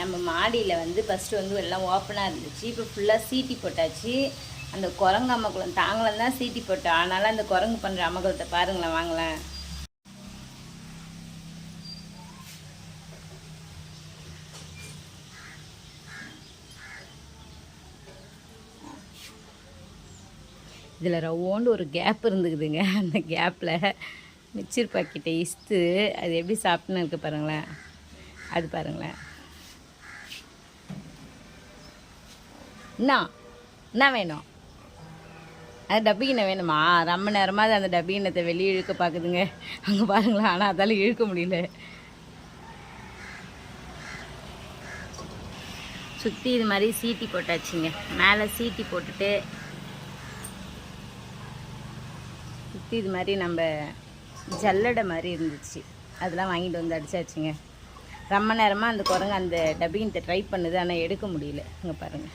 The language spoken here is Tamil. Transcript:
நம்ம மாடியில் வந்து ஃபஸ்ட்டு வந்து எல்லாம் ஓப்பனாக இருந்துச்சு. இப்போ ஃபுல்லாக சீட்டி போட்டாச்சு. அந்த குரங்கு அமக்கலம் தாங்கலாம் தான் சீட்டி போட்டோம். அதனால் அந்த குரங்கு பண்ணுற அமக்கலத்தை பாருங்களேன், வாங்களேன். இதில் ரவோண்டு ஒரு கேப் இருந்துக்குதுங்க. அந்த கேப்பில் மிக்சர் பாக்கெட்டை இஸ்த்து அது எப்படி சாப்பிட்டுன்னு இருக்கு பாருங்களேன். அது பாருங்களேன். என்ன வேணும்? அது டப்பிக்கிண்ணை வேணுமா? ரொம்ப நேரமாக அது அந்த டப்பிக்கிண்ணத்தை வெளியே இழுக்க பார்க்குதுங்க. அங்கே பாருங்களேன். ஆனால் அதால் இழுக்க முடியல. சுற்றி இது மாதிரி சீட்டி போட்டாச்சுங்க. மேலே சீட்டி போட்டுட்டு சுற்றி இது மாதிரி நம்ம ஜல்லடை மாதிரி இருந்துச்சு, அதெல்லாம் வாங்கிட்டு வந்து அடிச்சாச்சுங்க. ரொம்ப நேரமாக அந்த குரங்கு அந்த டப்பிங்கிட்ட ட்ரை பண்ணுது, ஆனால் எடுக்க முடியல. இங்கே பாருங்கள்.